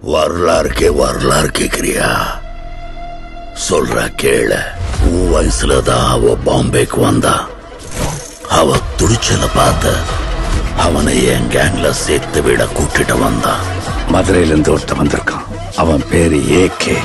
வரலாறு கேக்குறியா? சொல்ற கேள. உன் வயசுலதான் அவ பாம்பேக்கு வந்தா. அவ துடிச்சல பார்த்த அவனை என் கேங்ல சேர்த்து விட கூட்டிட்டு வந்தான். மதுரையில இருந்து ஒருத்த வந்திருக்கான். அவன் பேரு ஏகே.